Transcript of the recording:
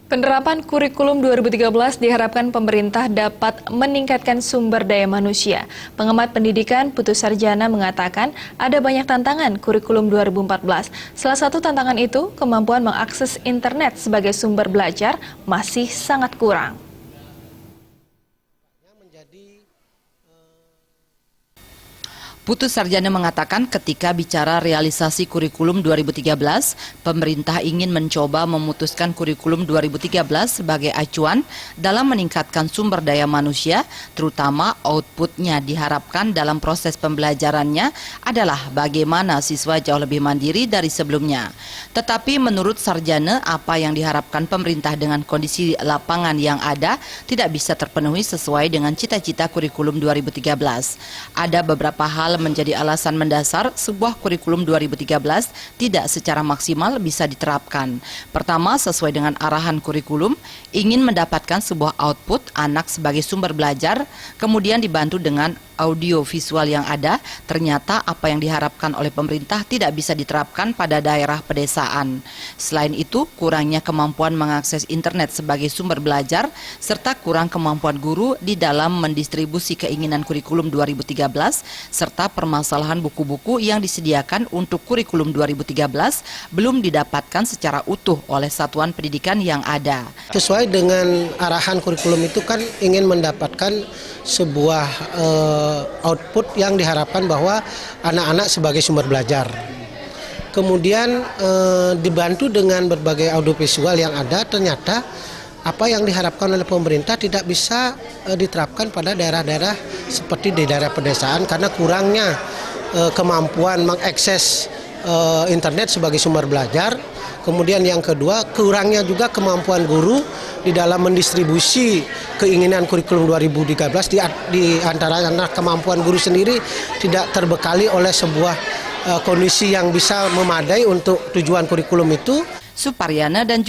Penerapan kurikulum 2013 diharapkan pemerintah dapat meningkatkan sumber daya manusia. Pengamat pendidikan Putu Sarjana mengatakan ada banyak tantangan kurikulum 2014. Salah satu tantangan itu, kemampuan mengakses internet sebagai sumber belajar masih sangat kurang. Putu Sarjana mengatakan ketika bicara realisasi kurikulum 2013, pemerintah ingin mencoba memutuskan kurikulum 2013 sebagai acuan dalam meningkatkan sumber daya manusia, terutama outputnya diharapkan dalam proses pembelajarannya adalah bagaimana siswa jauh lebih mandiri dari sebelumnya. Tetapi menurut Sarjana, apa yang diharapkan pemerintah dengan kondisi lapangan yang ada tidak bisa terpenuhi sesuai dengan cita-cita kurikulum 2013. Ada beberapa hal menjadi alasan mendasar sebuah kurikulum 2013 tidak secara maksimal bisa diterapkan. Pertama, sesuai dengan arahan kurikulum, ingin mendapatkan sebuah output anak sebagai sumber belajar, kemudian dibantu dengan audio visual yang ada, ternyata apa yang diharapkan oleh pemerintah tidak bisa diterapkan pada daerah pedesaan. Selain itu, kurangnya kemampuan mengakses internet sebagai sumber belajar, serta kurang kemampuan guru di dalam mendistribusi keinginan kurikulum 2013, serta permasalahan buku-buku yang disediakan untuk kurikulum 2013 belum didapatkan secara utuh oleh satuan pendidikan yang ada. Sesuai dengan arahan kurikulum itu kan ingin mendapatkan sebuah output yang diharapkan bahwa anak-anak sebagai sumber belajar. Kemudian dibantu dengan berbagai audiovisual yang ada, ternyata apa yang diharapkan oleh pemerintah tidak bisa diterapkan pada daerah-daerah seperti di daerah pedesaan karena kurangnya kemampuan mengakses internet sebagai sumber belajar. Kemudian yang kedua, kurangnya juga kemampuan guru di dalam mendistribusi keinginan kurikulum 2013 di antara kemampuan guru sendiri tidak terbekali oleh sebuah kondisi yang bisa memadai untuk tujuan kurikulum itu. Suparyana dan